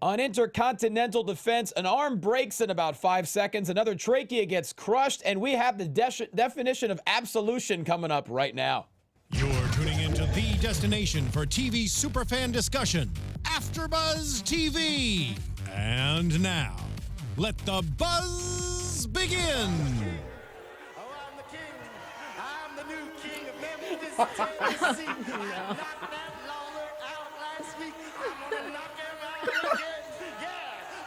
On Intercontinental Defense, an arm breaks in about 5 seconds, another trachea gets crushed, and we have the definition of absolution coming up right now. You're tuning into the destination for TV superfan discussion, AFTERBUZZ TV. And now, let the buzz begin. Oh, I'm the king. I'm the new king of Memphis, Tennessee. Knocked that lawler out last week. I'm gonna knock him out again. Yeah,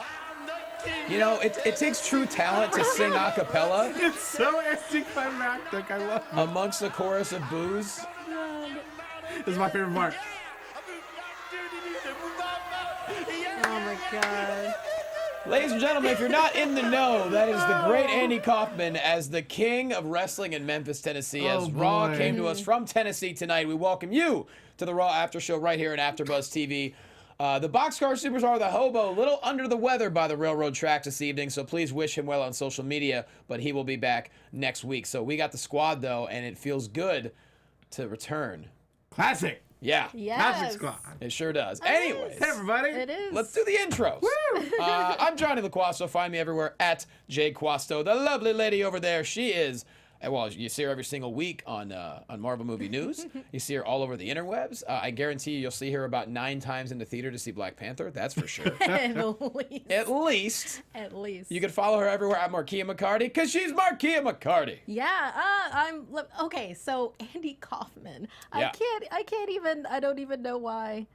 I'm the king. You know, it takes true talent to sing a cappella It's so anticlimactic. I love it. amongst a chorus of boos. This is my favorite part. Oh my god. Ladies and gentlemen, if you're not in the know, that is the great Andy Kaufman as the king of wrestling in Memphis, Tennessee. As Oh, Raw boy. came to us from Tennessee tonight, we welcome you to the Raw After Show right here at AfterBuzz TV. The Boxcar Superstar, the Hobo, a little under the weather by the railroad tracks this evening, so please wish him well on social media, but he will be back next week. So we got the squad, though, and it feels good to return. Classic. Yeah, Yes. Classic squad. it sure does. Anyways. Hey, everybody. It is. Let's do the intros. I'm Jonny Loquasto. Find me everywhere at JQuasto. The lovely lady over there, she is, well, you see her every single week on Marvel Movie News. You see her all over the interwebs. I guarantee you'll see her about 9 times in the theater to see Black Panther. That's for sure. At least. At least. At least. You can follow her everywhere at Markeia McCarty, because she's Markeia McCarty. Yeah, okay, so Andy Kaufman. Yeah. I don't even know why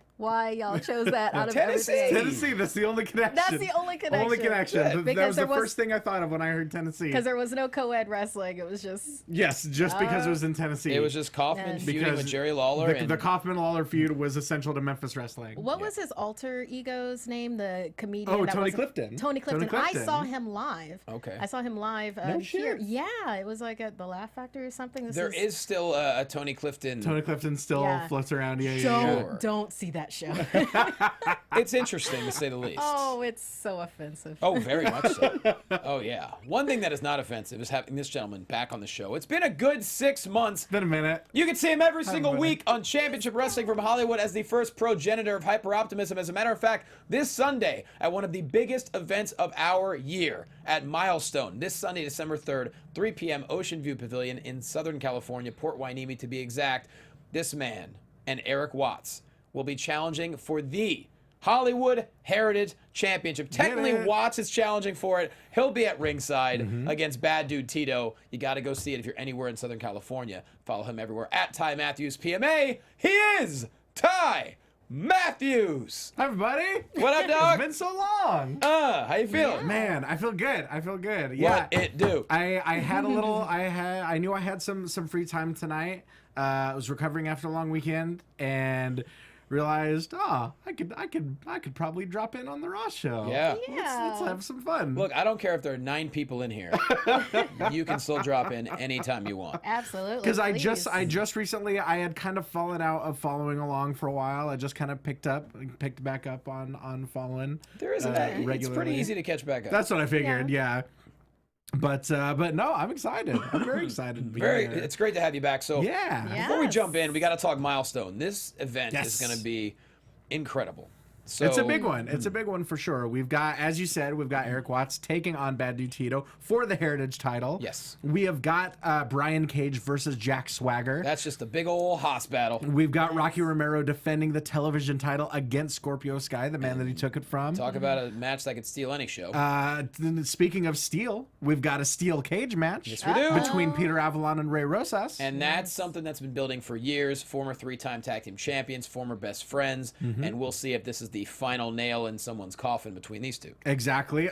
y'all chose that out of Tennessee. everything. Tennessee, that's the only connection. That's the only connection. Only connection. Good. That Because was the there was- first thing I thought of when I heard Tennessee. Because there was no co-ed wrestling. It was just Yes, just because it was in Tennessee. It was just Kaufman Yes. feuding because with Jerry Lawler. the Kaufman-Lawler feud was essential to Memphis wrestling. what was his alter ego's name? The comedian. Oh, that Tony wasn't- Clifton. Tony Clifton. Tony Clifton. I saw him live. Okay. I saw him live No here. shit. Yeah, it was like at the Laugh Factory or something. This There is still a Tony Clifton. Tony Clifton still Yeah. floats around. Yeah, Sure. Don't see that show. It's interesting, to say the least. Oh, it's so offensive. Oh, very much so. Oh, yeah. One thing that is not offensive is having this gentleman back on the show. It's been a good 6 months. Been a minute. You can see him every single minute. week on Championship Wrestling from Hollywood as the first progenitor of hyper-optimism. As a matter of fact, this Sunday at one of the biggest events of our year at Milestone, this Sunday, December 3rd, 3 p.m., Ocean View Pavilion in Southern California, Port Hueneme to be exact, this man and Eric Watts will be challenging for the Hollywood Heritage Championship. Technically, it. Watts is challenging for it. He'll be at ringside against Bad Dude Tito. You got to go see it if you're anywhere in Southern California. Follow him everywhere at Ty Matthews PMA. He is Ty Matthews. Hi, everybody. What up, dog? It's been so long. How you feeling? Man, I feel good. I feel good. Yeah. What it do? I had a little. I knew I had some free time tonight. I was recovering after a long weekend and realized, I could probably drop in on the Raw show. Yeah. Let's have some fun. Look, I don't care if there are 9 people in here. You can still drop in anytime you want. Absolutely. because I please. just recently I had kind of fallen out of following along for a while. I just kind of picked back up on following. There isn't that. It's regularly. pretty easy to catch back up. That's what I figured. Yeah. But no, I'm excited. I'm very excited. To be here. It's great to have you back. So Yeah. before we Yes. jump in, we got to talk Milestone. This event Yes. is going to be incredible. So It's a big one. It's a big one for sure. We've got, as you said, we've got Eric Watts taking on Bad Dude Tito for the Heritage title. Yes. We have got Brian Cage versus Jack Swagger. That's just a big old hoss battle. We've got Rocky Romero defending the television title against Scorpio Sky, the man that he took it from. Talk about a match that could steal any show. Speaking of steel, we've got a steel cage match Yes, we do. between Peter Avalon and Ray Rosas. And that's something that's been building for years. Former 3-time tag team champions, former best friends, and we'll see if this is the final nail in someone's coffin between these two. Exactly.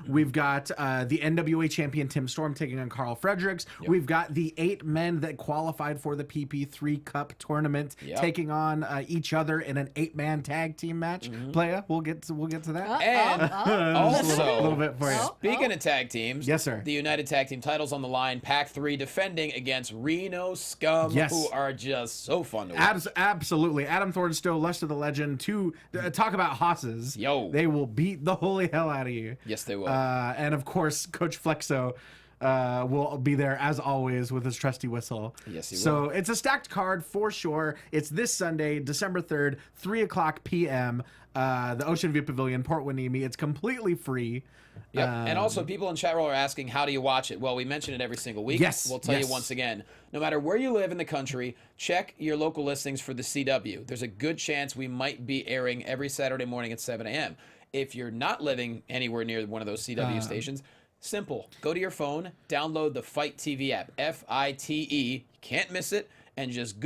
We've got the NWA champion Tim Storm taking on Carl Fredericks. We've got the 8 men that qualified for the PP3 Cup tournament taking on each other in an 8-man tag team match. Playa, we'll get to that. And also, a little bit for you. speaking of tag teams, Yes, sir. the United Tag Team titles on the line. Pac 3 defending against Reno Scum, Yes. who are just so fun to watch. Absolutely. Adam Thornstowe, Lester the Legend, to talk about hosses. Yo. They will beat the holy hell out of you. Yes, they will. And of course, Coach Flexo. will be there as always with his trusty whistle. Yes, he so will. it's a stacked card for sure. It's this Sunday, December 3rd, 3:00 p.m. The Ocean View Pavilion, Port Hueneme. It's completely free. Yeah, and also people in chat roll are asking, how do you watch it? Well, we mention it every single week. Yes, We'll tell you yes. once again, no matter where you live in the country, check your local listings for the CW. There's a good chance we might be airing every Saturday morning at 7 a.m. If you're not living anywhere near one of those CW stations, simple. Go to your phone, download the Fight TV app, F-I-T-E. You can't miss it. And just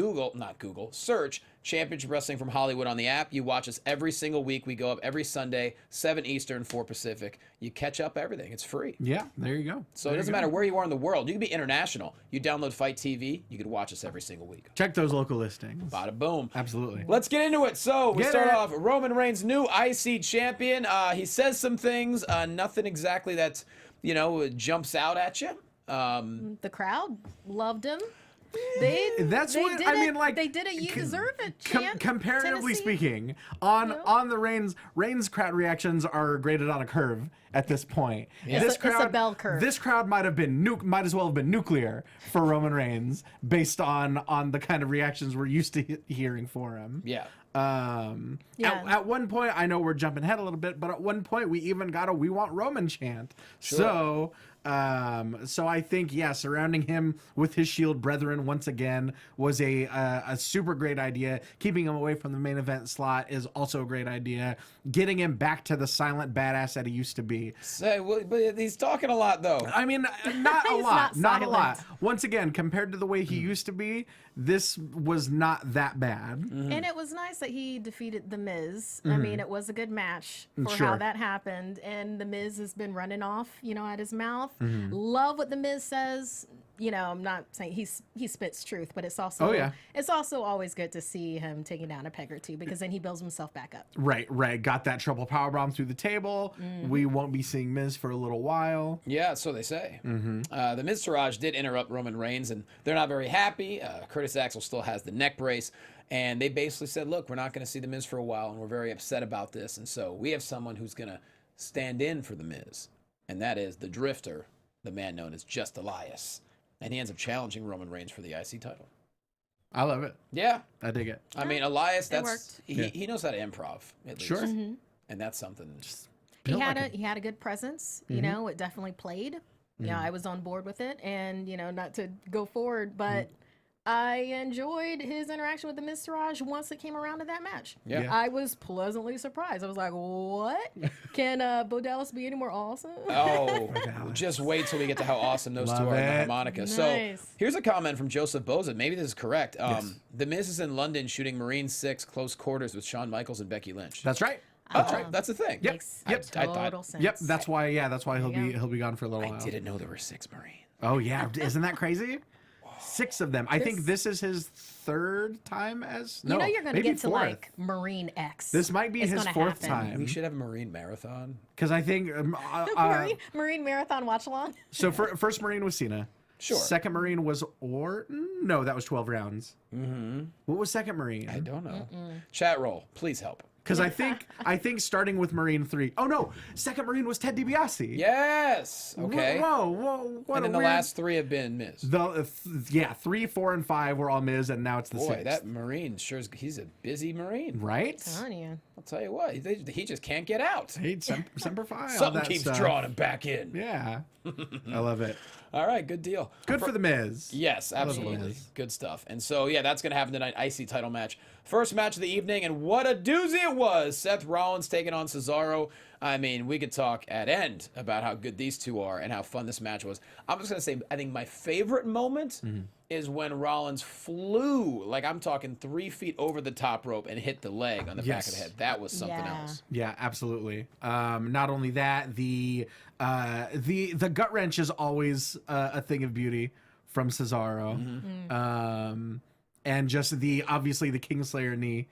search Championship Wrestling from Hollywood on the app. You watch us every single week. We go up every Sunday, 7 Eastern, 4 Pacific. You catch up everything. It's free. Yeah, there you go. So it doesn't matter where you are in the world. You can be international. You download Fight TV. You can watch us every single week. Check those local listings. Bada boom. Absolutely. Let's get into it. So we Get start it. off Roman Reigns, new IC champion. He says some things. Nothing exactly that, jumps out at you. The crowd loved him. That's what I mean. Like they did it. You deserve it, champ. Comparatively Tennessee. speaking, on the Reigns crowd reactions are graded on a curve at this point. Yeah. This It's a bell curve. This crowd might as well have been nuclear for Roman Reigns based on the kind of reactions we're used to hearing for him. Yeah. Yeah. At one point, I know we're jumping ahead a little bit, but at one point we even got a "We Want Roman" chant. Sure. So I think surrounding him with his Shield brethren once again was a super great idea. Keeping him away from the main event slot is also a great idea. Getting him back to the silent badass that he used to be. But he's talking a lot, though. I mean, not a He's lot, not not a lot. silent. Once again, compared to the way he used to be, this was not that bad. And it was nice that he defeated The Miz. I mean, it was a good match for Sure. how that happened. And The Miz has been running off, at his mouth. Love what The Miz says. I'm not saying he spits truth, but it's also it's also always good to see him taking down a peg or two because then he builds himself back up. Right. Got that triple powerbomb through the table. We won't be seeing Miz for a little while. Yeah, so they say. The Miz Taraj did interrupt Roman Reigns, and they're not very happy. Curtis Axel still has the neck brace, and they basically said, look, we're not going to see The Miz for a while, and we're very upset about this, and so we have someone who's going to stand in for The Miz, and that is the Drifter, the man known as Just Elias. And he ends up challenging Roman Reigns for the IC title. I love it. Yeah. I dig it. I mean, Elias, worked. he knows how to improv, at least. Sure. And that's something. He Built had like he had a good presence. It definitely played. Yeah, I was on board with it, and not to go forward, but I enjoyed his interaction with the Miz Taraj once it came around to that match. Yeah. I was pleasantly surprised. I was like, what? Can Bo Dallas be any more awesome? Oh, just wait till we get to how awesome those two Love are in the it. harmonica. So Nice. here's a comment from Joseph Boza. Maybe this is correct. The Miz is in London shooting Marine 6 close quarters with Shawn Michaels and Becky Lynch. That's right. That's a thing. Makes I thought- total sense. Yep. That's why he'll There you be he'll be gone for a little I while. didn't know there were 6 Marines. Oh yeah, isn't that crazy? 6 of them. I think this is his third time as you're going to maybe get to 4th. like Marine X. This might be It's his gonna 4th happen. time We should have a Marine marathon. because I think Marine Marathon watch along. so. First Marine was Cena. Sure. Second Marine was Orton. No, that was 12 rounds. What was second Marine? I don't know. Chat roll, please help. Because I think starting with Marine 3. Oh no, second Marine was Ted DiBiase. Yes. Okay. Whoa. What And a then the weird... last 3 have been Miz. 3, 4, and 5 were all Miz, and now it's the Boy, 6th. that Marine he's a busy Marine. Right? Telling you. I'll tell you what, he just can't get out. Hey, Semper Fi. all Something that keeps stuff. drawing him back in. Yeah, I love it. All right, good deal. Good for the Miz. Yes, love the absolutely. Miz. Good stuff. And so, yeah, that's going to happen tonight. IC title match. First match of the evening, and what a doozy it was. Seth Rollins taking on Cesaro. I mean, we could talk at end about how good these two are and how fun this match was. I'm just going to say, I think my favorite moment is when Rollins flew, like I'm talking 3 feet over the top rope and hit the leg on the back of the head. That was something Yeah. else. Yeah, absolutely. Not only that, the gut wrench is always a thing of beauty from Cesaro, and just obviously the Kingslayer knee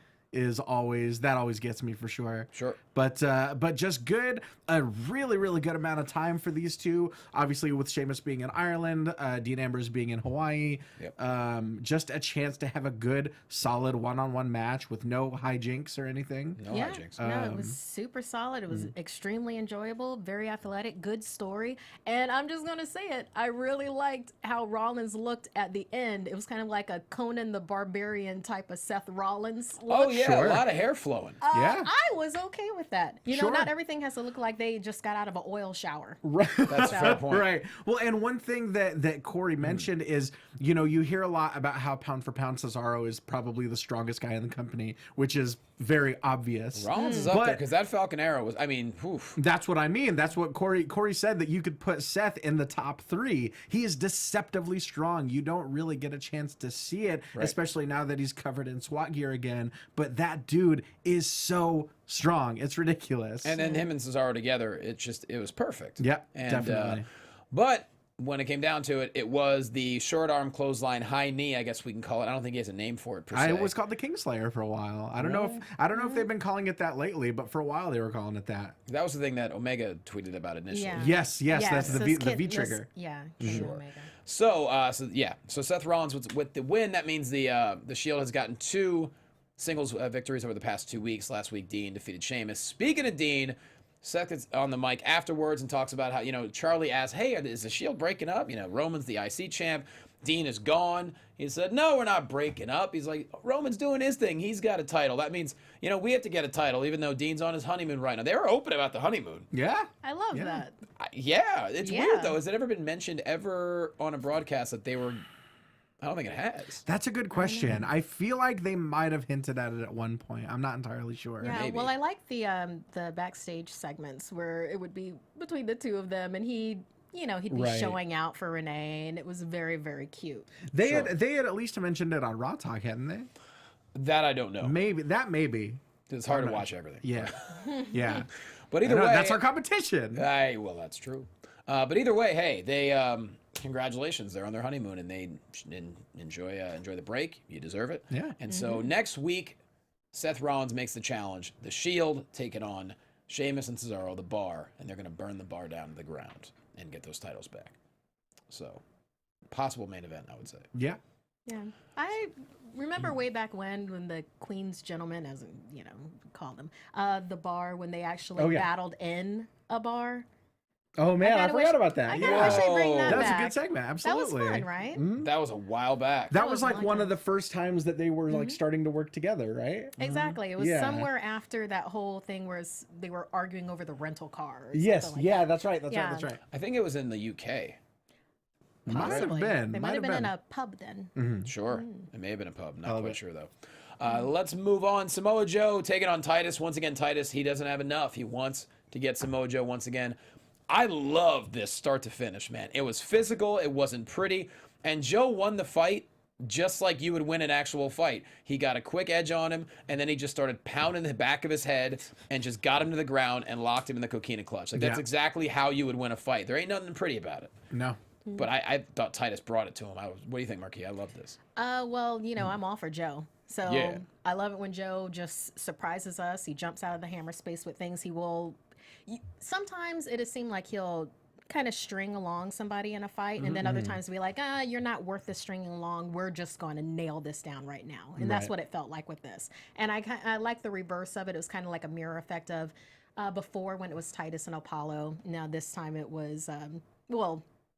always gets me for sure. Sure. But just good, a really, really good amount of time for these two. Obviously, with Sheamus being in Ireland, Dean Ambrose being in Hawaii. Yep. Just a chance to have a good, solid one-on-one match with no hijinks or anything. No hijinks. No, it was super solid. It was extremely enjoyable, very athletic, good story. And I'm just going to say it. I really liked how Rollins looked at the end. It was kind of like a Conan the Barbarian type of Seth Rollins look. Oh, yeah. Sure. A lot of hair flowing. Yeah. I was okay with that. You know, Sure. not everything has to look like they just got out of an oil shower. That's a fair point. Right. Well, and one thing that Corey mentioned is, you know, you hear a lot about how pound for pound Cesaro is probably the strongest guy in the company, which is very obvious. Rollins is up there because that Falcon Arrow was, I mean, oof. That's what I mean. That's what Corey said, that you could put Seth in the top 3. He is deceptively strong. You don't really get a chance to see it, especially now that he's covered in SWAT gear again. But that dude is so strong. It's ridiculous. And then him and Cesaro together, it was perfect. Yep, And, definitely. But when it came down to it, it was the short arm clothesline high knee, I guess we can call it. I don't think he has a name for it per se. It was called the Kingslayer for a while. I don't know if they've been calling it that lately, but for a while they were calling it that. That was the thing that Omega tweeted about initially. Yeah. Yes, that's the V trigger. Yeah, sure. So Seth Rollins with the win, that means the Shield has gotten 2 singles victories over the past 2 weeks. Last week, Dean defeated Sheamus. Speaking of Dean, Seth is on the mic afterwards and talks about how, you know, Charlie asked, hey, is the Shield breaking up? You know, Roman's the IC champ. Dean is gone. He said, no, we're not breaking up. He's like, Roman's doing his thing. He's got a title. That means, you know, we have to get a title, even though Dean's on his honeymoon right now. They were open about the honeymoon. Yeah. I love that. It's weird, though. Has it ever been mentioned ever on a broadcast that they were... I don't think it has. That's a good question. I feel like they might have hinted at it at one point. I'm not entirely sure. Yeah, Maybe. well, I like the backstage segments where it would be between the two of them, and he'd be showing out for Renee, and it was very, very cute. They had at least mentioned it on Raw Talk, hadn't they? That I don't know. Maybe. It's hard to watch everything. Yeah. Yeah. But either way, that's our competition. Well, that's true. But either way, hey, they congratulations, they're on their honeymoon and they enjoy the break. You deserve it. Yeah. And so next week, Seth Rollins makes the challenge. The Shield taking on Sheamus and Cesaro, the Bar, and they're going to burn the Bar down to the ground and get those titles back. So, possible main event, I would say. Yeah. Yeah, I remember way back when the Queen's Gentlemen, as you know, call them, the Bar, when they actually battled in a bar. Oh man, I forgot about that. I kind of wish they'd bring that That was back. a good segment. Absolutely. That was fun, right? Mm-hmm. That was a while back. That was like one of the first times that they were like starting to work together, right? Exactly. It was somewhere after that whole thing where they were arguing over the rental car. Or Yes. something like that. That's right. That's right. I think it was in the UK. Might have been. They might have been in a pub then. Mm-hmm. Sure. It may have been a pub. Not quite sure, though. Let's move on. Samoa Joe taking on Titus. Once again, Titus, he doesn't have enough. He wants to get Samoa Joe once again. I love this start to finish, man. It was physical. It wasn't pretty. And Joe won the fight just like you would win an actual fight. He got a quick edge on him, and then he just started pounding the back of his head and just got him to the ground and locked him in the coquina clutch. Like, that's exactly how you would win a fight. There ain't nothing pretty about it. No. But I thought Titus brought it to him. What do you think, Markeia? I love this. Well, you know, I'm all for Joe. So I love it when Joe just surprises us. He jumps out of the hammer space with things. Sometimes it has seemed like he'll kind of string along somebody in a fight, and then other times be like, you're not worth the stringing along. We're just going to nail this down right now. And that's what it felt like with this. And I like the reverse of it. It was kind of like a mirror effect of before when it was Titus and Apollo. Now this time it was,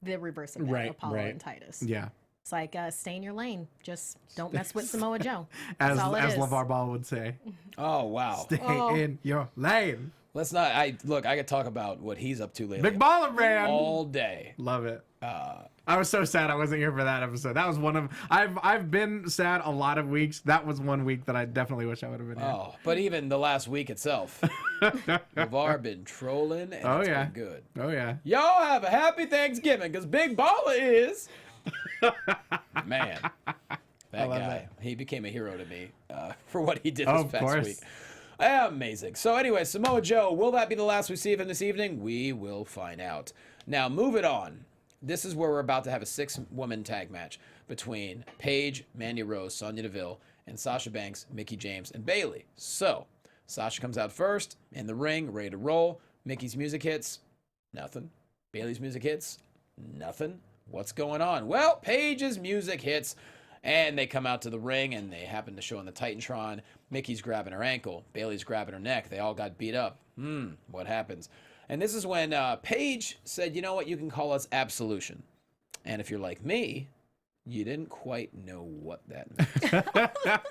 the reverse of that, Apollo and Titus. Yeah. It's like, stay in your lane. Just don't mess with Samoa Joe. As LeVar LeVar Ball would say. Oh, wow. Stay in your lane. Let's not. I could talk about what he's up to lately. Big Baller Man. All day. Love it. I was so sad I wasn't here for that episode. That was one of I've been sad a lot of weeks. That was one week that I definitely wish I would have been here. Oh, but even the last week itself, LeVar been trolling and it's been good. Oh yeah. Y'all have a happy Thanksgiving because Big Baller is man. That guy, he became a hero to me for what he did this past week. Amazing. So anyway, Samoa Joe, will that be the last we see of him this evening? We will find out. Now, moving on. This is where we're about to have a 6-woman tag match between Paige, Mandy Rose, Sonya Deville, and Sasha Banks, Mickie James, and Bayley. So Sasha comes out first in the ring, ready to roll. Mickey's music hits, nothing. Bayley's music hits, nothing. What's going on? Well, Paige's music hits, and they come out to the ring, and they happen to show in the Titantron. Mickey's grabbing her ankle. Bayley's grabbing her neck. They all got beat up. What happens? And this is when Paige said, you know what? You can call us Absolution. And if you're like me, you didn't quite know what that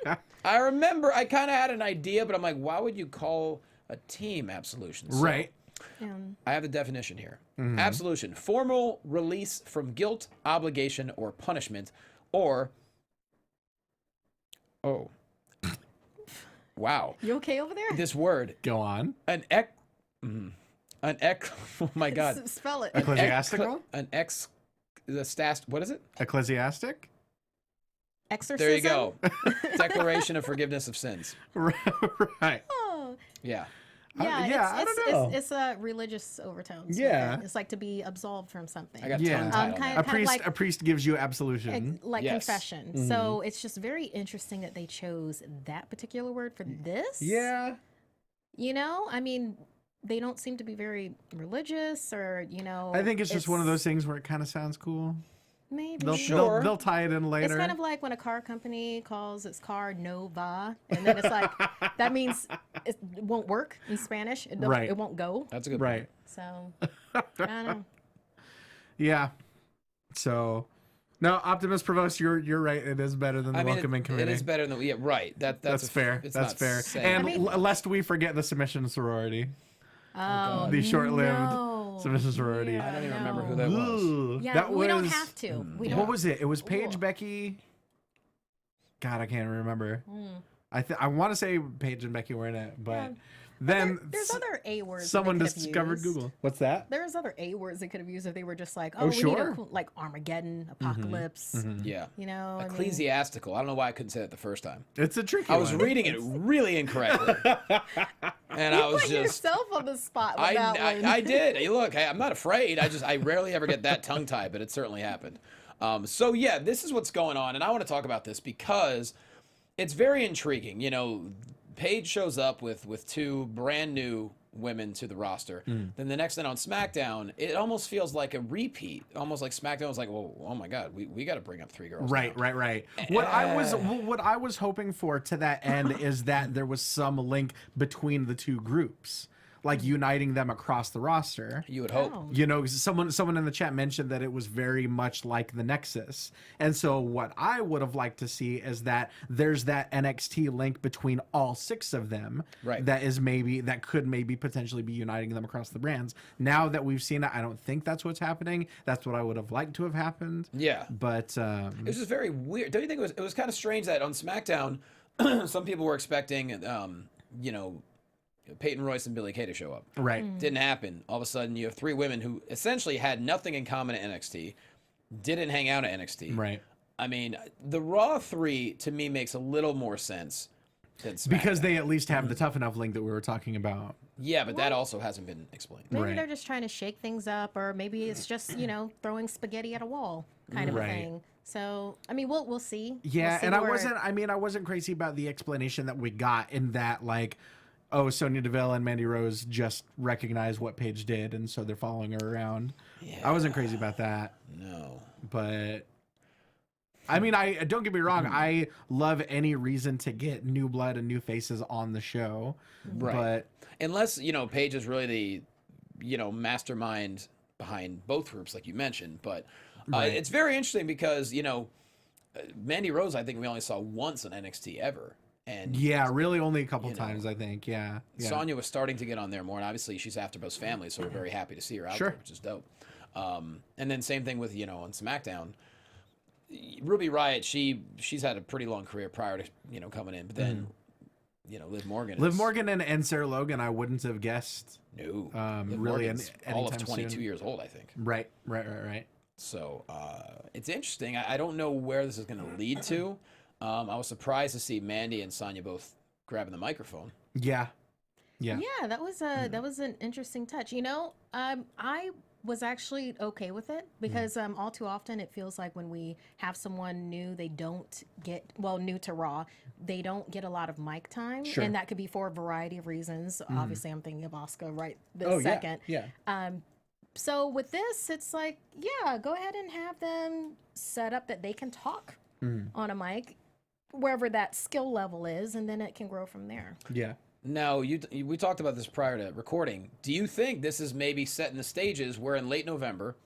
meant. I remember I kind of had an idea, but I'm like, why would you call a team Absolution? So, Right. I have the definition here. Absolution, formal release from guilt, obligation, or punishment, or... Oh. Wow. You okay over there? This word. Go on. Oh my God. Spell it. Ecclesiastical? What is it? Ecclesiastic? Exorcism? There you go. Declaration of Forgiveness of Sins. Right. Oh. Yeah. Yeah, I don't know. It's a religious overtones. Yeah. It's like to be absolved from something. I got Yeah. tongue-tied on kind that. of A priest gives you absolution. like Yes. confession. So it's just very interesting that they chose that particular word for this. Yeah. You know, I mean, they don't seem to be very religious or, you know. I think it's just one of those things where it kind of sounds cool. Maybe. They'll tie it in later. It's kind of like when a car company calls its car Nova, and then it's like, that means it won't work in Spanish. Right. It won't go. That's a good right. So, I don't know. Yeah. So, no, Optimus Provost, you're right. It is better than the Welcoming Committee. It is better than right. That's fair. That's fair. And lest we forget the Submission Sorority. Oh, The short-lived no. Submission Sorority. Yeah, I don't even no. remember who that was. Ooh, Yeah, that we don't was- have to. We don't. What was it? It was Paige, Ooh. Becky. God, I can't remember. Mm. I want to say Paige and Becky were in it, but Yeah. then There's other A words. someone that they could have discovered used. Google. What's that? There's other A words they could have used if they were just like, Oh, we need sure. a cool, like Armageddon, Apocalypse. Yeah. You know, I mean, Ecclesiastical. I don't know why I couldn't say that the first time. It's a tricky I was one. reading it really incorrectly. And I was put just... yourself on the spot with that one. I did. Hey, look, I'm not afraid. I rarely ever get that tongue-tied, but it certainly happened. So yeah, this is what's going on, and I want to talk about this because it's very intriguing. You know, Paige shows up with two brand new women to the roster. Then the next night on SmackDown, it almost feels like a repeat. Almost like SmackDown was like, oh my God, we got to bring up three girls. Right. What I was hoping for to that end is that there was some link between the two groups, like uniting them across the roster. You would hope. Oh. You know, someone in the chat mentioned that it was very much like the Nexus. And so what I would have liked to see is that there's that NXT link between all six of them. Right. That could maybe potentially be uniting them across the brands. Now that we've seen it, I don't think that's what's happening. That's what I would have liked to have happened. Yeah. But It was just very weird. Don't you think it was kind of strange that on SmackDown, some people were expecting, you know, Peyton Royce and Billie Kay to show up. right. Didn't happen. All of a sudden, you have three women who essentially had nothing in common at NXT, didn't hang out at NXT. Right. I mean, the Raw 3 to me makes a little more sense than SmackDown. Because they at least have the Tough Enough link that we were talking about. Yeah, but that also hasn't been explained. Maybe Right. they're just trying to shake things up, or maybe it's just, you know, throwing spaghetti at a wall kind of Right. a thing. So, I mean, we'll see. Yeah, We'll see and I where- wasn't crazy about the explanation that we got in that, like, oh, Sonya Deville and Mandy Rose just recognize what Paige did, and so they're following her around. Yeah. I wasn't crazy about that, No. but I mean, I don't get me wrong. I love any reason to get new blood and new faces on the show, Right. but Unless, you know, Paige is really the, you know, mastermind behind both groups, like you mentioned. But Right. it's very interesting because, you know, Mandy Rose, I think we only saw once on NXT ever. And yeah, really only a couple You know, times, I think. Yeah. Sonya was starting to get on there more, and obviously she's AfterBuzz family, so we're very happy to see her out Sure. there, which is dope. And then same thing with, you know, on SmackDown, Ruby Riott, she's had a pretty long career prior to, you know, coming in, but then, you know, Liv Morgan. Liv Morgan and Sarah Logan, I wouldn't have guessed. No, really Liv Morgan's all of anytime 22 soon. years old, I think. Right. So it's interesting. I don't know where this is going to lead to. I was surprised to see Mandy and Sonya both grabbing the microphone. Yeah. Yeah, that was an interesting touch. You know, I was actually okay with it because all too often it feels like when we have someone new, they don't get, well, new to Raw, they don't get a lot of mic time. Sure. And that could be for a variety of reasons. Obviously, I'm thinking of Asuka right this Oh, second. yeah. So with this, it's like, yeah, go ahead and have them set up that they can talk on a mic, wherever that skill level is, and then it can grow from there. Yeah. Now, we talked about this prior to recording. Do you think this is maybe setting the stages where in late November,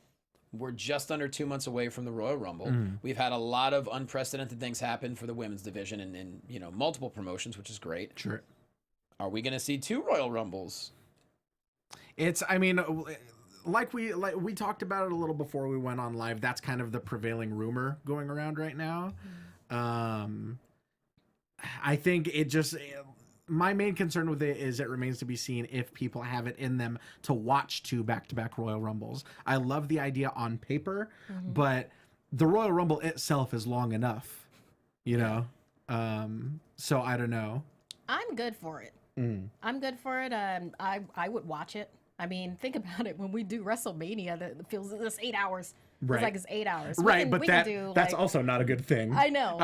we're just under 2 months away from the Royal Rumble. We've had a lot of unprecedented things happen for the women's division and you know, multiple promotions, which is great. Sure. Are we going to see 2 Royal Rumbles? It's, I mean, like we talked about it a little before we went on live. That's kind of the prevailing rumor going around right now. I think it just, my main concern with it is it remains to be seen if people have it in them to watch 2 back-to-back Royal Rumbles. I love the idea on paper, but the Royal Rumble itself is long enough, you know? So I don't know. I'm good for it. I'm good for it. I would watch it. I mean, think about it. When we do WrestleMania, that feels this 8 hours. Right. It's like it's 8 hours. Right, but that's like, also not a good thing. I know.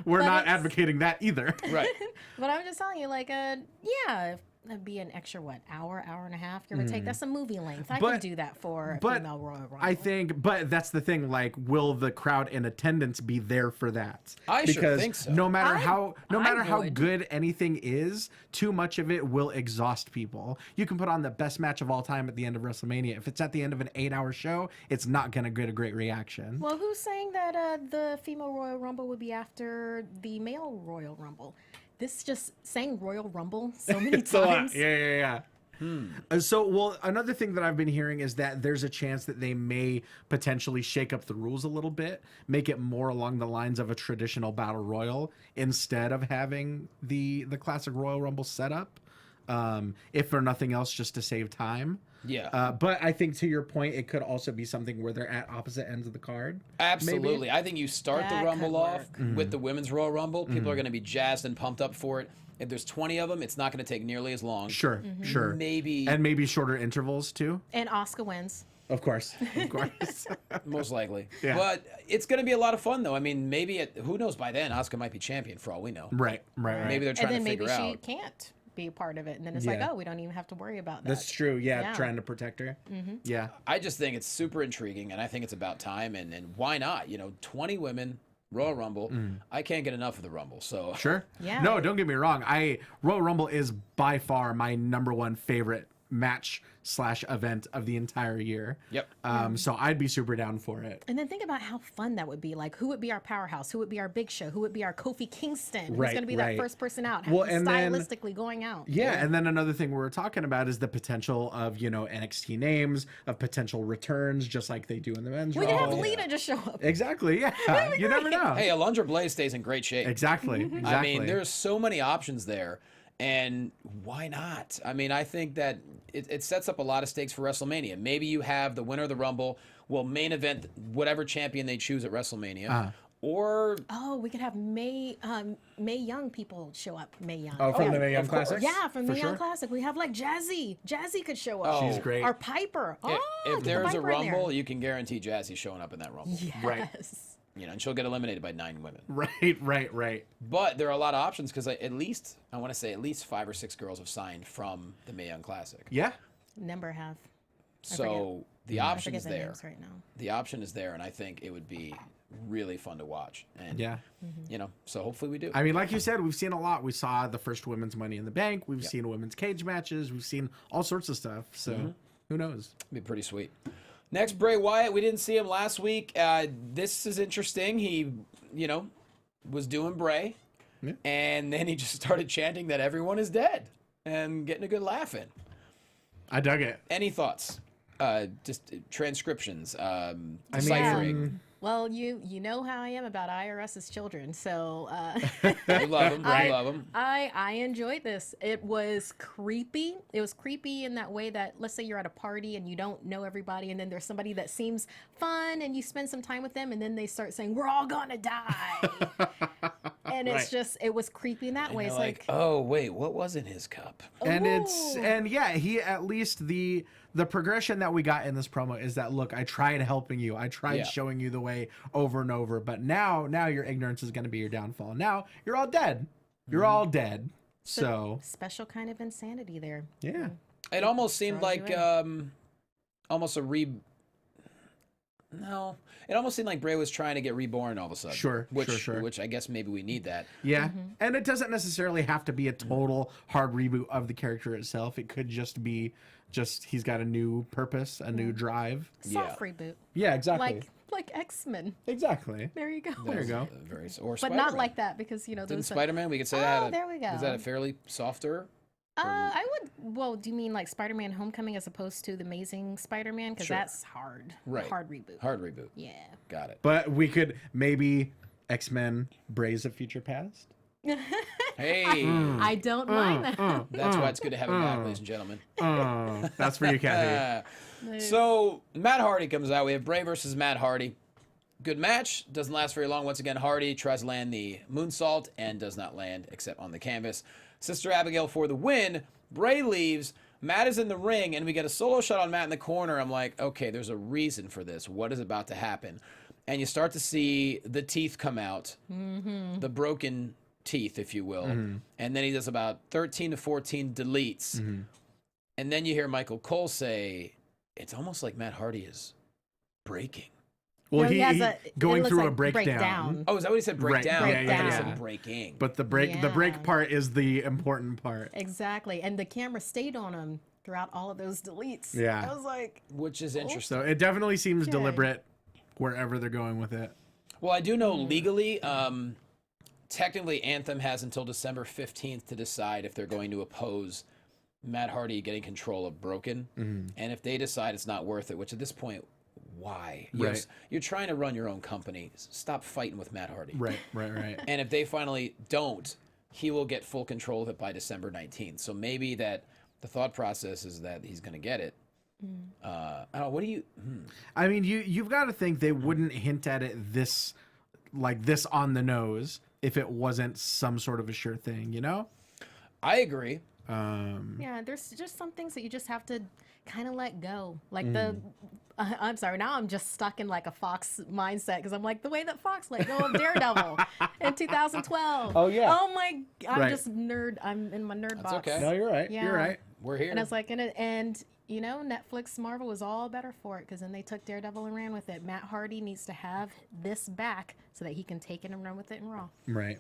We're But not it's- advocating that either. Right. But I'm just telling you, like, yeah, that'd be an extra, hour and a half, give or take. That's a movie length. I can do that for a female Royal Rumble. I think, but that's the thing. Like, will the crowd in attendance be there for that? I because sure think so. No matter how would. good anything is, too much of it will exhaust people. You can put on the best match of all time at the end of WrestleMania. If it's at the end of an 8-hour show, it's not going to get a great reaction. Well, who's saying that the female Royal Rumble would be after the male Royal Rumble? This just saying Royal Rumble so many It's a lot. times. Yeah. So, well, another thing that I've been hearing is that there's a chance that they may potentially shake up the rules a little bit, make it more along the lines of a traditional battle royal instead of having the classic Royal Rumble setup. If for nothing else, just to save time. Yeah. But I think to your point, it could also be something where they're at opposite ends of the card. Absolutely. Maybe. I think you start That the Rumble could off work. with the women's Royal Rumble. People are going to be jazzed and pumped up for it. If there's 20 of them, it's not going to take nearly as long. Sure. Maybe. And maybe shorter intervals too. And Asuka wins. Of course. Most likely. Yeah. But it's going to be a lot of fun, though. I mean, maybe, who knows, by then, Asuka might be champion for all we know. Right. Maybe they're trying And then to maybe figure she out. can't be a part of it. And then it's like, Yeah. oh, we don't even have to worry about that. That's true. Yeah, Yeah. trying to protect her. Yeah. I just think it's super intriguing, and I think it's about time. And why not? You know, 20 women, Royal Rumble. I can't get enough of the Rumble. So Sure. Yeah. No, don't get me wrong. Royal Rumble is by far my #1 favorite match/event of the entire year. Yep. So I'd be super down for it. And then think about how fun that would be. Like, who would be our powerhouse? Who would be our Big Show? Who would be our Kofi Kingston? Who's Right, going to be right. that first person out? Well, and then- stylistically going out. Yeah, and then another thing we were talking about is the potential of, NXT names, of potential returns, just like they do in the men's We could have Raw. Lita just show up. Exactly, yeah. You never know. Hey, Alundra Blaze stays in great shape. Exactly. I mean, there's so many options there, and why not? I mean, I think that it sets up a lot of stakes for WrestleMania. Maybe you have the winner of the Rumble will main event whatever champion they choose at WrestleMania, or Oh, we could have May Young people show up. May Young. Oh, from the Mae Young of course. Classic? Yeah, from the For Young sure. Classic. We have like Jazzy. Jazzy could show up. She's great. Or Piper. if get the there's a Piper in there. Rumble, you can guarantee Jazzy showing up in that Rumble. Yes. Right. And she'll get eliminated by 9 women. Right. But there are a lot of options because I want to say at least 5 or 6 girls have signed from the Mae Young Classic. Yeah. Number have. So the I option forget is the there. names right now. The option is there, and I think it would be really fun to watch. And Yeah. so hopefully we do. I mean, like you said, we've seen a lot. We saw the first women's Money in the Bank. We've seen women's cage matches. We've seen all sorts of stuff. So who knows? It'd be pretty sweet. Next, Bray Wyatt. We didn't see him last week. This is interesting. He, was doing Bray, and then he just started chanting that everyone is dead and getting a good laugh in. I dug it. Any thoughts? Just transcriptions, deciphering. Well, you know how I am about IRS's children, so We love him. We love him. I enjoyed this. It was creepy. It was creepy in that way that, let's say you're at a party and you don't know everybody, and then there's somebody that seems fun and you spend some time with them, and then they start saying, "We're all gonna die." And it's just, it was creepy in that way. It's like, oh wait, what was in his cup? And he at least the progression that we got in this promo is that, look, I tried helping you, I tried showing you the way over and over, but now your ignorance is going to be your downfall. Now you're all dead. You're all dead. So special kind of insanity there. Yeah. It almost seemed like almost a No, it almost seemed like Bray was trying to get reborn all of a sudden. Sure. Which I guess maybe we need that. Yeah, and it doesn't necessarily have to be a total hard reboot of the character itself. It could just be he's got a new purpose, a new drive. Soft reboot. Yeah, exactly. Like X-Men. Exactly. There you go. There you go. But not like that, because Didn't Spider-Man? We could say that. there we go. Is that a fairly softer? I would. Well, do you mean like Spider-Man: Homecoming as opposed to the Amazing Spider-Man? Because that's hard. Right. Hard reboot. Hard reboot. Yeah. Got it. But we could maybe X-Men Bray's of Future Past. Hey. I don't mind that. That's why it's good to have him back, ladies and gentlemen. That's for you, Kathy. So Matt Hardy comes out. We have Bray versus Matt Hardy. Good match. Doesn't last very long. Once again, Hardy tries to land the moonsault and does not land except on the canvas. Sister Abigail for the win. Bray leaves. Matt is in the ring, and we get a solo shot on Matt in the corner. I'm like, okay, there's a reason for this. What is about to happen? And you start to see the teeth come out, the broken teeth, if you will. And then he does about 13 to 14 deletes. And then you hear Michael Cole say, it's almost like Matt Hardy is breaking. Well, he has going through like a breakdown. Oh, is that what he said? Breakdown. Right. Yeah. He said breaking. But the break part is the important part. Exactly. And the camera stayed on him throughout all of those deletes. Yeah. I was like, which is interesting. So it definitely seems deliberate wherever they're going with it. Well, I do know legally, technically Anthem has until December 15th to decide if they're going to oppose Matt Hardy getting control of Broken. And if they decide it's not worth it, which at this point, why? You're trying to run your own company. Stop fighting with Matt Hardy. Right. And if they finally don't, he will get full control of it by December 19th. So maybe that the thought process is that he's going to get it. I don't know, what do you... I mean, you've got to think they wouldn't hint at it this on the nose if it wasn't some sort of a sure thing, you know? I agree. Yeah, there's just some things that you just have to kind of let go. Like I'm sorry, now I'm just stuck in like a Fox mindset, because I'm like, the way that Fox let go of Daredevil in 2012. Oh, yeah. Oh my, I'm just nerd. I'm in my nerd box. Okay. No, you're right. Yeah. You're right. We're here. And I was like, and you know, Netflix Marvel was all better for it, because then they took Daredevil and ran with it. Matt Hardy needs to have this back so that he can take it and run with it in Raw. Right.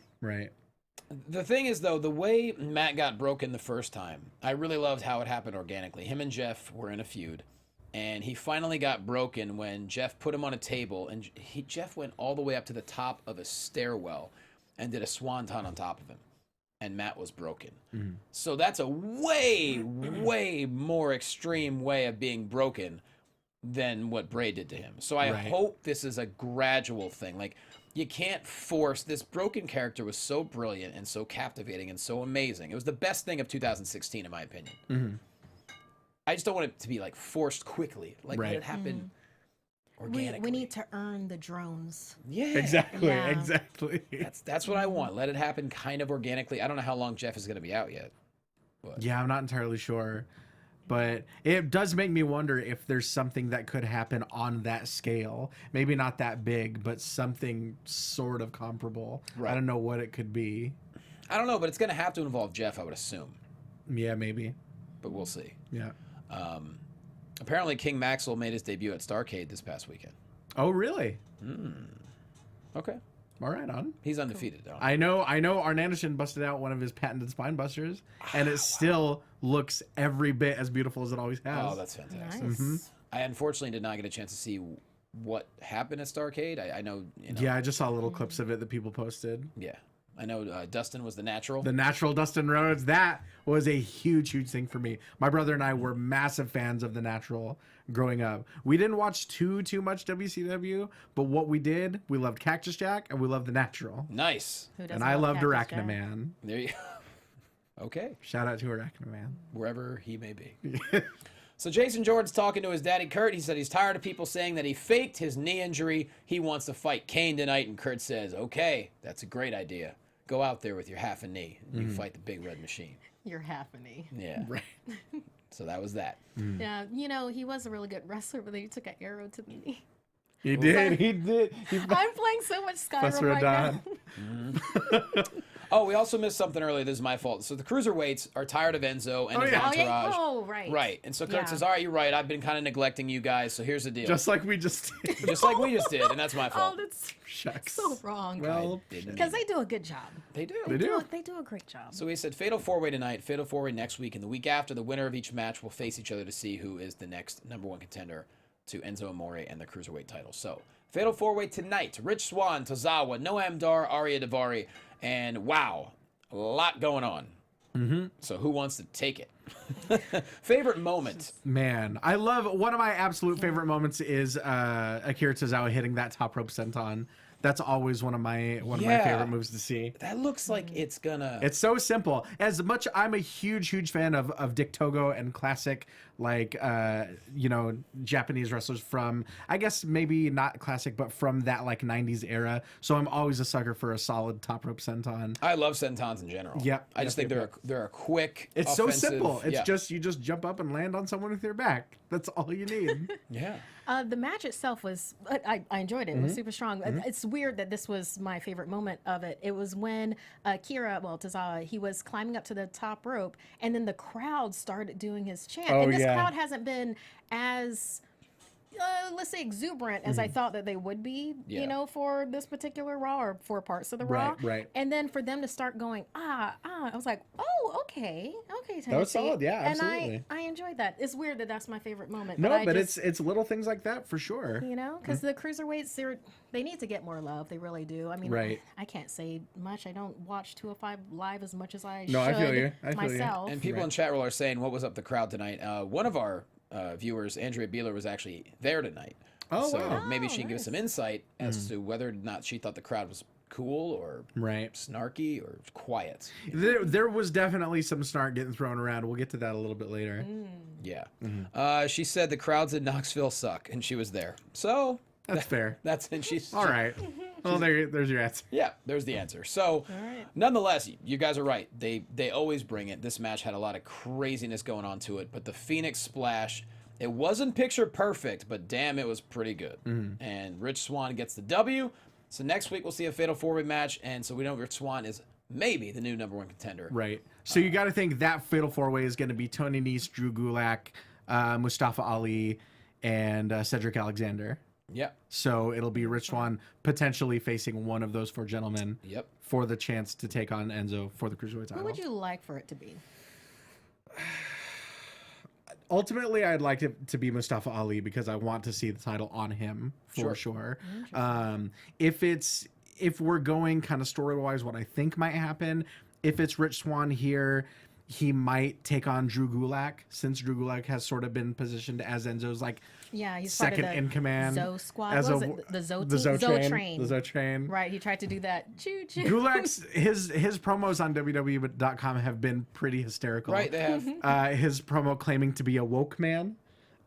The thing is, though, the way Matt got broken the first time, I really loved how it happened organically. Him and Jeff were in a feud, and he finally got broken when Jeff put him on a table, and Jeff went all the way up to the top of a stairwell and did a swanton on top of him, and Matt was broken. So that's a way, way more extreme way of being broken than what Bray did to him. So I hope this is a gradual thing. Like, you can't force this. Broken character was so brilliant and so captivating and so amazing. It was the best thing of 2016, in my opinion. I just don't want it to be like forced quickly. Like, let it happen organically. We need to earn the drones. Yeah, Exactly. That's what I want. Let it happen kind of organically. I don't know how long Jeff is going to be out yet. But. Yeah, I'm not entirely sure. But it does make me wonder if there's something that could happen on that scale. Maybe not that big, but something sort of comparable. I don't know what it could be. I don't know, but it's going to have to involve Jeff, I would assume. Yeah, maybe. But we'll see. Yeah. Apparently, King Maxwell made his debut at Starrcade this past weekend. Oh, really? Okay. All right, on. He's undefeated, though. I know Arn Anderson busted out one of his patented spine busters, and it still looks every bit as beautiful as it always has. Oh, that's fantastic. Nice. I unfortunately did not get a chance to see what happened at Starrcade. I know, Yeah, I just saw little clips of it that people posted. Yeah. I know Dustin was the natural. The natural Dustin Rhodes. That was a huge thing for me. My brother and I were massive fans of the natural growing up. We didn't watch too much WCW, but what we did, we loved Cactus Jack and we loved the natural. Nice. And I loved Arachna Man. There you go. Okay. Shout out to Arachna Man. Wherever he may be. So Jason Jordan's talking to his daddy Kurt. He said he's tired of people saying that he faked his knee injury. He wants to fight Kane tonight. And Kurt says, okay, that's a great idea. go out there with your half a knee and you fight the big red machine. You're half a knee. Yeah. Right. So that was that. Yeah, he was a really good wrestler, but then he took an arrow to the knee. He did. He did. I'm playing so much Skyrim right now. Oh, we also missed something earlier. This is my fault. So the cruiserweights are tired of Enzo and his entourage. Right. Right. And so Kurt says, all right, you're right. I've been kind of neglecting you guys. So here's the deal. Just like we just did. Just like we just did. And that's my fault. Oh, that's Shucks. so wrong. Well, because they do a good job. They do. They do. They do a great job. So we said Fatal 4-Way tonight, Fatal 4-Way next week, and the week after, the winner of each match will face each other to see who is the next #1 contender to Enzo Amore and the Cruiserweight title. So, Fatal 4-Way tonight, Rich Swann, Tozawa, Noam Dar, Arya Daivari, and wow, a lot going on. So who wants to take it? Favorite moment? Man, I love, one of my absolute favorite moments is Akira Tozawa hitting that top rope senton. That's always one of my favorite moves to see. That looks like it's gonna... It's so simple. As much, I'm a huge fan of Dick Togo and classic, like, Japanese wrestlers from, I guess maybe not classic, but from that, like, 90s era. So I'm always a sucker for a solid top rope senton. I love sentons in general. Yep. I just think they're a quick, It's offensive, so simple. It's just, you just jump up and land on someone with your back. That's all you need. Yeah. The match itself was, I enjoyed it. It was super strong. It's weird that this was my favorite moment of it. It was when Tozawa, he was climbing up to the top rope, and then the crowd started doing his chant. And this crowd hasn't been as, let's say, exuberant as I thought that they would be, for this particular Raw or for parts of the Raw. Right. And then for them to start going, I was like, oh, okay, Tennessee. That was solid, yeah, absolutely. And I enjoyed that. It's weird that that's my favorite moment. No, but it's little things like that for sure. Because the cruiserweights, they need to get more love. They really do. I mean, I can't say much. I don't watch 205 Live as much as I should I feel you. myself. And people in chat roll are saying, what was up the crowd tonight? One of our viewers, Andrea Beeler, was actually there tonight. Oh, so wow. maybe she can give us some insight as to whether or not she thought the crowd was cool or snarky or quiet. There was definitely some snark getting thrown around. We'll get to that a little bit later. Yeah. She said the crowds in Knoxville suck, and she was there. So that's fair. And she's all right. Well, there's your answer. Yeah, there's the answer. So, nonetheless, you guys are right. They always bring it. This match had a lot of craziness going on to it, but the Phoenix Splash, it wasn't picture perfect, but damn, it was pretty good. And Rich Swann gets the W. So next week we'll see a Fatal 4-Way match, and so we know Rich Swann is maybe the new #1 contender. Right. So you got to think that Fatal 4-Way is going to be Tony Nese, Drew Gulak, Mustafa Ali, and Cedric Alexander. Yep. So it'll be Rich Swann potentially facing one of those four gentlemen. Yep. For the chance to take on Enzo for the Cruiserweight title. Who would you like for it to be? Ultimately, I'd like it to be Mustafa Ali because I want to see the title on him for sure. If we're going kind of story-wise, what I think might happen, if it's Rich Swann here, he might take on Drew Gulak, since Drew Gulak has sort of been positioned as Enzo's he's second in command. Zoe Squad. As What was it? The Zoe Train. The Zoe Train. Right. He tried to do that. Choo choo. Gulak's his promos on WWE.com have been pretty hysterical. Right, they have. His promo claiming to be a woke man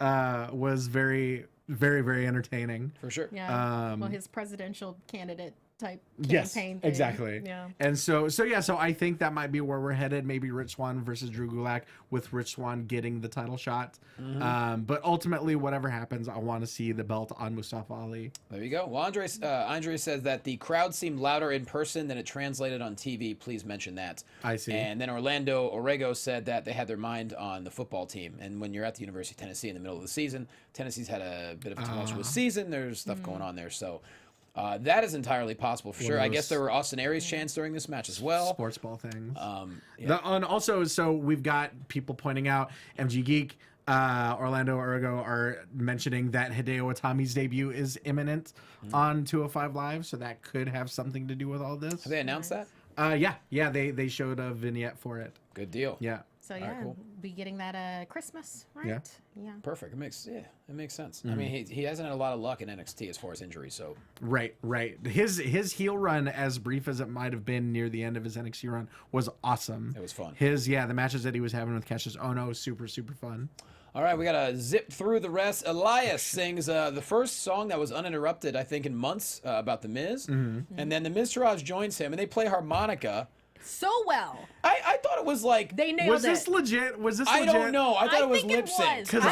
was very, very, very entertaining. For sure. Yeah. His presidential candidate type campaign thing. Exactly. Yeah. And so I think that might be where we're headed. Maybe Rich Swann versus Drew Gulak, with Rich Swann getting the title shot. But ultimately, whatever happens, I want to see the belt on Mustafa Ali. There you go. Well, Andre says that the crowd seemed louder in person than it translated on TV. Please mention that. I see. And then Orlando Orrego said that they had their mind on the football team. And when you're at the University of Tennessee in the middle of the season, Tennessee's had a bit of a tumultuous season. There's stuff going on there. So that is entirely possible for sure. I guess there were Austin Aries chants during this match as well. Sports ball things. Yeah. Also, so we've got people pointing out, MG Geek, Orlando Orrego are mentioning that Hideo Itami's debut is imminent on 205 Live, so that could have something to do with all this. Have they announced that? Yeah, they showed a vignette for it. Good deal. Yeah. So yeah, cool. be getting that Christmas, right? Yeah. Perfect. It makes sense. I mean, he hasn't had a lot of luck in NXT as far as injuries. So Right. His heel run, as brief as it might have been near the end of his NXT run, was awesome. It was fun. The matches that he was having with Cassius Ohno, super fun. all right, we gotta zip through the rest. Elias sings the first song that was uninterrupted, I think, in months about the Miz, and then the Miztourage joins him, and they play harmonica. So well. I thought it was like They nailed Was it. this legit? I don't know. I thought it was think lip sync. Because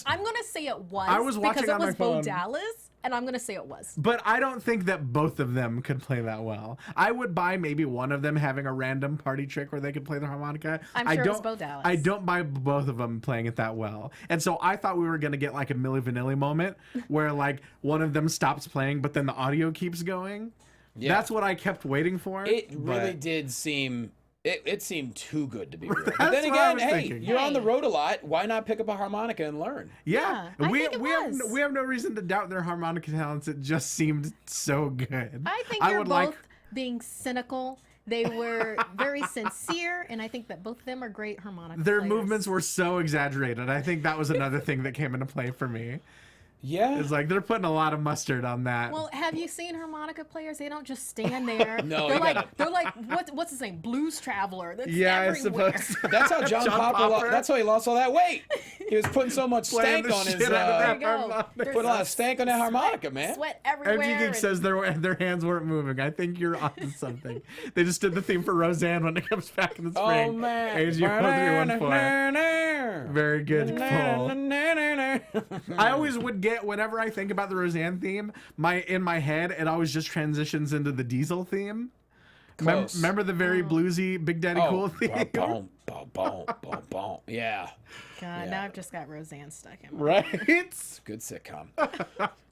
I'm gonna say it was. I was watching because on it my was Bo phone. Dallas, and I'm gonna say it was. But I don't think that both of them could play that well. I would buy maybe one of them having a random party trick where they could play the harmonica. I'm sure it's Bo Dallas. I don't buy both of them playing it that well. And so I thought we were going to get like a Milli Vanilli moment where like one of them stops playing, but then the audio keeps going. Yeah. That's what I kept waiting for. It really but- did seem. It seemed too good to be real. But That's then what I again, was hey, thinking. you're on the road a lot. Why not pick up a harmonica and learn? Yeah, I we think it we was. have no reason to doubt their harmonica talents. It just seemed so good. I think you're both being cynical. They were very sincere, and I think that both of them are great harmonica Their players. movements were so exaggerated. I think that was another thing that came into play for me. Yeah. It's like they're putting a lot of mustard on that. Well, have you seen harmonica players? They don't just stand there. No, they're you like gotta- what's his name? Blues Traveler. That's yeah, I everywhere. suppose. That's how John Popper. That's how he lost all that weight. He was putting so much Playing stank the on his. shit out of There that you go. harmonica. There's Put a lot of stank on that harmonica, man. Sweat everywhere. MG Geek and- says their hands weren't moving. I think you're onto something. They just did the theme for Roseanne when it comes back in the spring. Oh man. AG0314. Very good pull. I always would get, whenever I think about the Roseanne theme, in my head it always just transitions into the Diesel theme. Close. Remember the very bluesy Big Daddy Cool theme? Boom, boom, boom, boom, boom. Yeah. God, now I've just got Roseanne stuck in my Right? Good sitcom.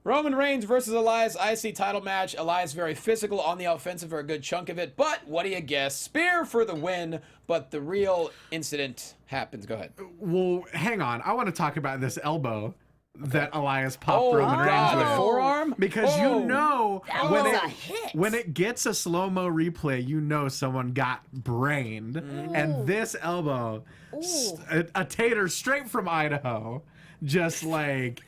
Roman Reigns versus Elias IC title match. Elias very physical on the offensive for a good chunk of it, but what do you guess? Spear for the win, but the real incident happens. Go ahead. Well, hang on. I want to talk about this elbow that Elias popped Roman Reigns God, with. the forearm? Because you know That when was it a hit. when it gets a slow-mo replay, you know someone got brained. And this elbow, a tater straight from Idaho, just like,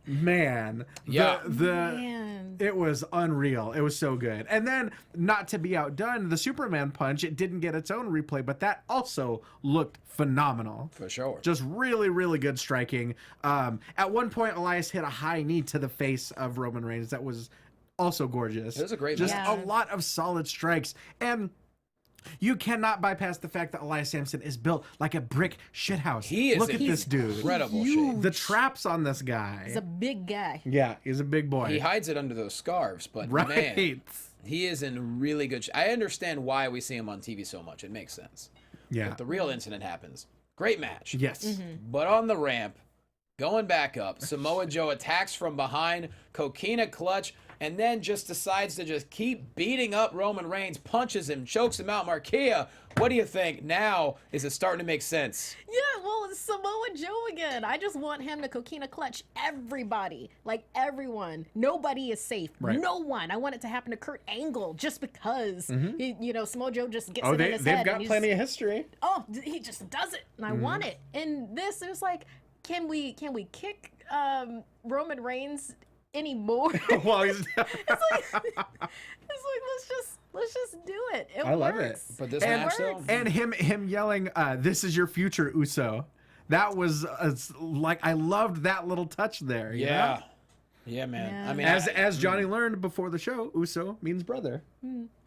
man, Yeah. Man. it was unreal. It was so good. And then, not to be outdone, the Superman punch, it didn't get its own replay, but that also looked phenomenal. For sure. Just really, really good striking. At one point, Elias hit a high knee to the face of Roman Reigns. That was also gorgeous. It was a great Just match. a lot of solid strikes. And you cannot bypass the fact that Elias Sampson is built like a brick shithouse. He is Look at this dude. incredible shape. The traps on this guy. He's a big guy. Yeah, he's a big boy. He hides it under those scarves, but right. man, he is in really good shape. I understand why we see him on TV so much. It makes sense. Yeah. But the real incident happens. Great match. Yes. But on the ramp, going back up, Samoa Joe attacks from behind, coquina clutch, and then just decides to just keep beating up Roman Reigns, punches him, chokes him out. Markeia, what do you think? Now is it starting to make sense? Yeah, well, it's Samoa Joe again. I just want him to coquina clutch everybody. Like, everyone. Nobody is safe. Right. No one. I want it to happen to Kurt Angle just because, Samoa Joe just gets Oh, it in his head. they've got and he's- plenty of history. Oh, he just does it, and I want it. And this, it was like, can we kick Roman Reigns anymore? Well, he's... it's like let's just do it. It I love works. it. But this It match, though, works. And him yelling, "This is your future, Uso." That was like, I loved that little touch there. you know? yeah. Yeah, man. Yeah. I mean, As Johnny learned before the show, Uso means brother.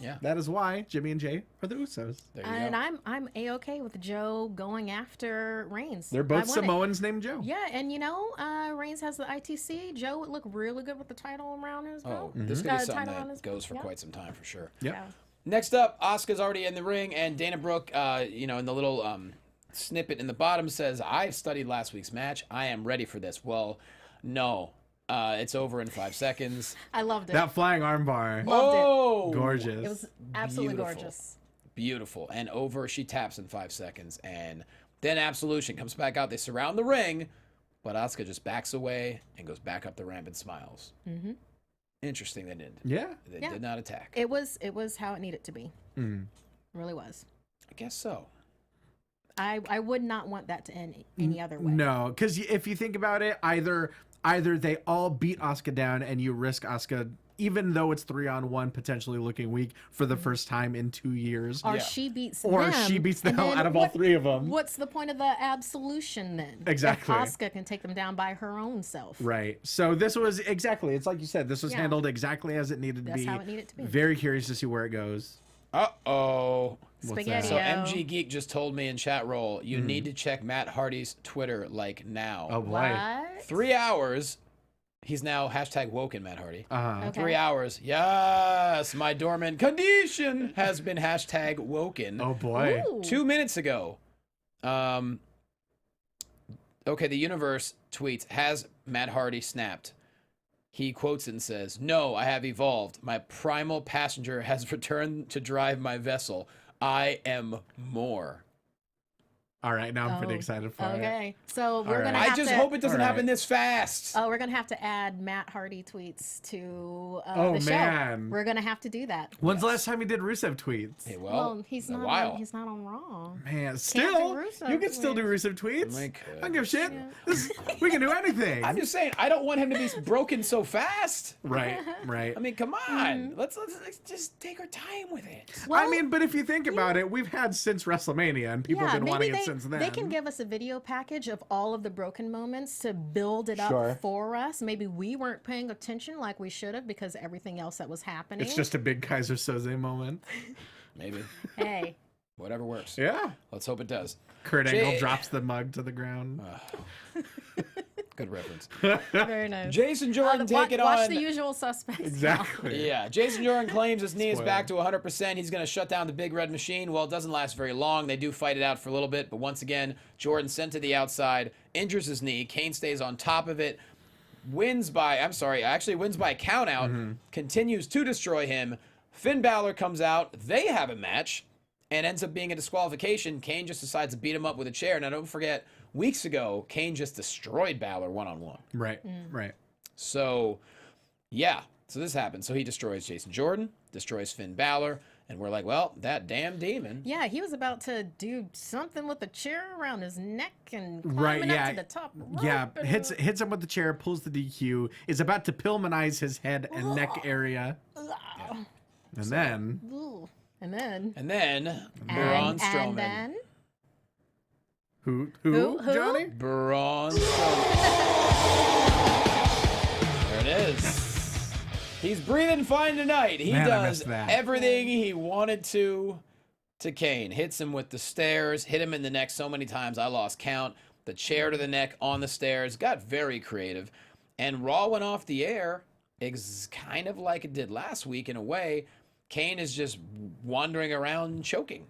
yeah. That is why Jimmy and Jay are the Usos. There you And go. I'm a-okay with Joe going after Reigns. They're both I want it. Samoans named Joe. Yeah, and Reigns has the ITC. Joe would look really good with the title around his Oh, belt. this could be something title on that his goes for yeah. quite some time, for sure. Yep. Yeah. Next up, Asuka's already in the ring, and Dana Brooke, in the little snippet in the bottom says, "I studied last week's match. I am ready for this." Well, no. It's over in 5 seconds. I loved it. That flying armbar. Oh, Gorgeous. It was absolutely Beautiful. gorgeous. Beautiful. And over, she taps in 5 seconds. And then Absolution comes back out. They surround the ring, but Asuka just backs away and goes back up the ramp and smiles. Mm-hmm. Interesting. They didn't. Yeah. They Yeah. did not attack. It was how it needed to be. It really was. I guess so. I would not want that to end any other way. No, because if you think about it, either they all beat Asuka down and you risk Asuka, even though it's 3-on-1, potentially looking weak for the first time in 2 years. Or she beats them. Or she beats the hell out of all 3 of them. What's the point of the absolution then? Exactly. If Asuka can take them down by her own self. Right. So this was exactly, it's like you said, this was handled exactly as it needed to be. That's how it needed to be. Very curious to see where it goes. Uh-oh. Spaghetti. So MG Geek just told me in chat roll, you need to check Matt Hardy's Twitter like now. Oh boy. What? 3 hours. He's now hashtag woken Matt Hardy. Uh-huh. Okay. 3 hours. Yes, my dormant condition has been hashtag woken. Oh boy. Ooh. 2 minutes ago. Okay, the universe tweets, has Matt Hardy snapped? He quotes it and says, "No, I have evolved. My primal passenger has returned to drive my vessel. I am more." All right, now I'm pretty excited for it. Okay, so we're right. gonna. I have just to, hope it doesn't All happen right. this fast. Oh, we're gonna have to add Matt Hardy tweets to Oh, the show. man. We're gonna have to do that. When's the last time he did Rusev tweets? Hey, Well, he's a not. while. He's not on Raw. Man, still, Rusev you can still do tweets. Rusev tweets. My I don't give a shit. We can do anything. I'm just saying, I don't want him to be broken so fast. Right, right. I mean, come on. Let's just take our time with it. I mean, but if you think about it, we've had since WrestleMania, and people have been wanting it since then. They can give us a video package of all of the broken moments to build it Sure. up for us. Maybe we weren't paying attention like we should have because everything else that was happening. It's just a big Kaiser Soze moment. Maybe. Hey. Whatever works. Yeah. Let's hope it does. Kurt Angle drops the mug to the ground. Good reference. Very nice. Jason Jordan taking watch on... the usual suspects. Exactly. Yeah, Jason Jordan claims his knee is Spoiler. back to 100%. He's going to shut down the Big Red Machine. Well, it doesn't last very long. They do fight it out for a little bit, but once again, Jordan sent to the outside, injures his knee. Kane stays on top of it, wins by a count out, continues to destroy him. Finn Balor comes out. They have a match and ends up being a disqualification. Kane just decides to beat him up with a chair. Now, don't forget, weeks ago, Kane just destroyed Balor one-on-one. Right, right. So, yeah. So this happens. So he destroys Jason Jordan, destroys Finn Balor, and we're like, well, that damn demon. Yeah, he was about to do something with the chair around his neck and Right, climbing yeah. up to the top rope. Yeah, and- hits him with the chair, pulls the DQ, is about to Pillmanize his head and neck area. And then... Ooh. And then... And then, Braun Strowman. And then... Who? Who? Johnny? Braun Strowman. There it is. He's breathing fine tonight. He Man, I does missed that. everything he wanted to Kane. Hits him with the stairs, hit him in the neck so many times I lost count. The chair to the neck on the stairs. Got very creative. And Raw went off the air kind of like it did last week in a way. Kane is just wandering around choking.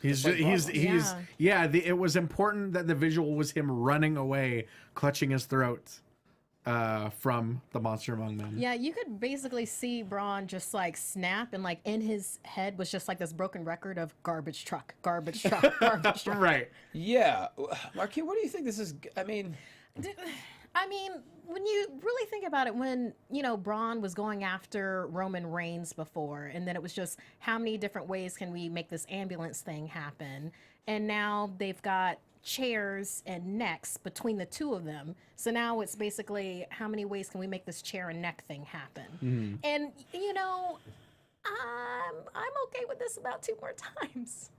It was important that the visual was him running away, clutching his throat from the Monster Among Men. Yeah, you could basically see Braun just like snap, and like in his head was just like this broken record of garbage truck, garbage truck, garbage truck. Right. Yeah. Markeia, what do you think this is? I mean, when you really think about it, when, Braun was going after Roman Reigns before, and then it was just how many different ways can we make this ambulance thing happen? And now they've got chairs and necks between the two of them. So now it's basically how many ways can we make this chair and neck thing happen? And, I'm okay with this about 2 more times.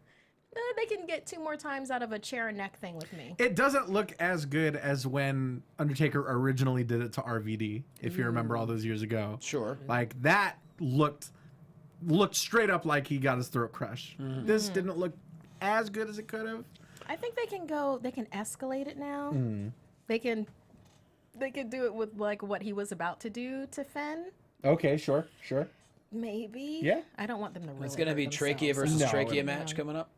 They can get 2 more times out of a chair and neck thing with me. It doesn't look as good as when Undertaker originally did it to RVD, if you remember all those years ago. sure. Like, that looked straight up like he got his throat crushed. This didn't look as good as it could have. I think they can escalate it now. They can do it with like what he was about to do to Finn. Okay, sure. Maybe. Yeah. I don't want them to really It's going to hurt be trachea themselves. versus No. trachea match coming up.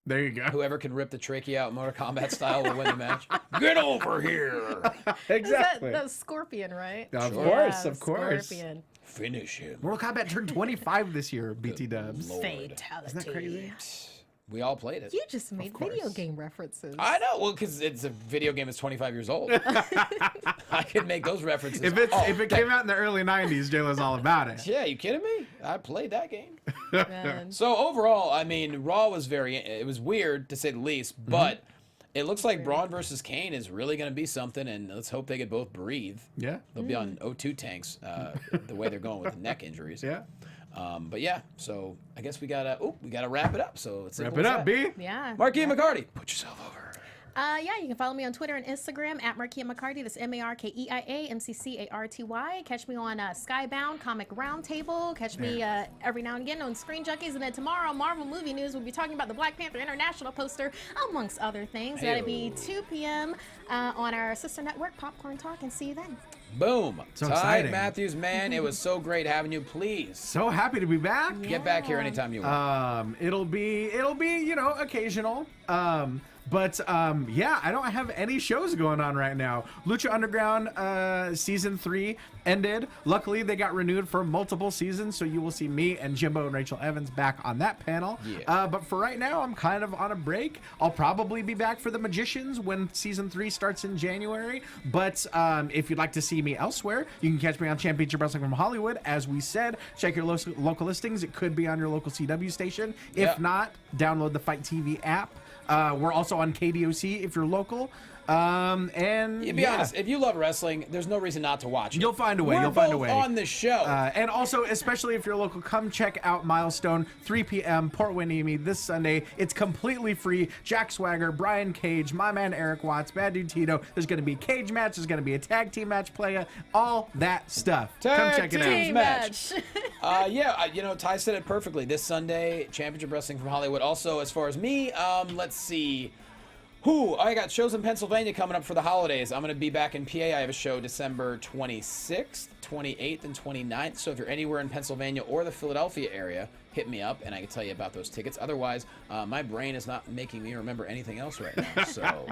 There you go. Whoever can rip the trachea out Mortal Kombat style will win the match. Get over here. Exactly. That's Scorpion, right? Of Sure. course, Yeah, of course. Scorpion. Finish him. Mortal Kombat turned 25 this year, BT Dubs. Lord. Fatality. Isn't that crazy? We all played it. You just made video course. game references. I know. Well, because it's a video game that's 25 years old. I can make those references. If it came out in the early 90s, JLo's all about it. Yeah, you kidding me? I played that game. Man. So overall, I mean, Raw was it was weird to say the least, but It looks like Braun versus Kane is really going to be something, and let's hope they can both breathe. Yeah. They'll be on O2 tanks the way they're going with the neck injuries. Yeah. But yeah, so I guess we gotta wrap it up. So it's wrap it up, B. Yeah. Markeia McCarty, put yourself over. Yeah, you can follow me on Twitter and Instagram at Markeia McCarty. That's Markeia McCarty. Catch me on Skybound Comic Roundtable. Catch me every now and again on Screen Junkies. And then tomorrow, Marvel Movie News, we'll be talking about the Black Panther International poster, amongst other things. Hey-o. That'll be 2 p.m. On our sister network, Popcorn Talk, and see you then. Boom. So Ty exciting. Matthews, man, it was so great having you. Please So happy to be back. get back here anytime you want. It'll be occasional. But yeah, I don't have any shows going on right now. Lucha Underground season 3 ended. Luckily, they got renewed for multiple seasons, so you will see me and Jimbo and Rachel Evans back on that panel. Yeah. But for right now, I'm kind of on a break. I'll probably be back for the Magicians when season 3 starts in January. But if you'd like to see me elsewhere, you can catch me on Championship Wrestling from Hollywood. As we said, check your local listings. It could be on your local CW station. If not, download the Fight TV app. We're also on KDOC if you're local. And Be honest, if you love wrestling, there's no reason not to watch it. You'll find a way. We're You'll find a both way. on the show. And also, especially if you're local, come check out Milestone, 3 p.m., Port Hueneme this Sunday. It's completely free. Jack Swagger, Brian Cage, my man Eric Watts, Bad Dude Tito. There's going to be a cage match. There's going to be a tag team match, playa, all that stuff. Come check it out. Team match. Ty said it perfectly. This Sunday, Championship Wrestling from Hollywood. Also, as far as me, let's see. I got shows in Pennsylvania coming up for the holidays. I'm going to be back in PA. I have a show December 26th, 28th, and 29th. So if you're anywhere in Pennsylvania or the Philadelphia area, hit me up and I can tell you about those tickets. Otherwise, my brain is not making me remember anything else right now. So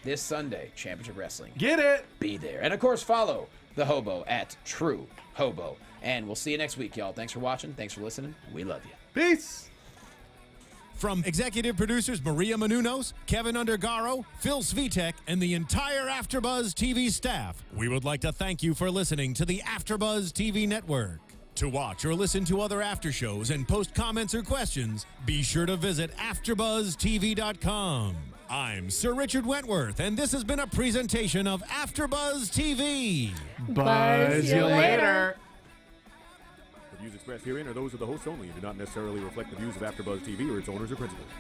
this Sunday, Championship Wrestling. Get it. Be there. And of course, follow the Hobo at True Hobo. And we'll see you next week, y'all. Thanks for watching. Thanks for listening. We love you. Peace. From executive producers Maria Menounos, Kevin Undergaro, Phil Svitek, and the entire AfterBuzz TV staff, we would like to thank you for listening to the AfterBuzz TV network. To watch or listen to other after shows and post comments or questions, be sure to visit AfterBuzzTV.com. I'm Sir Richard Wentworth, and this has been a presentation of AfterBuzz TV. Buzz you later. The views expressed herein are those of the hosts only and do not necessarily reflect the views of AfterBuzz TV or its owners or principals.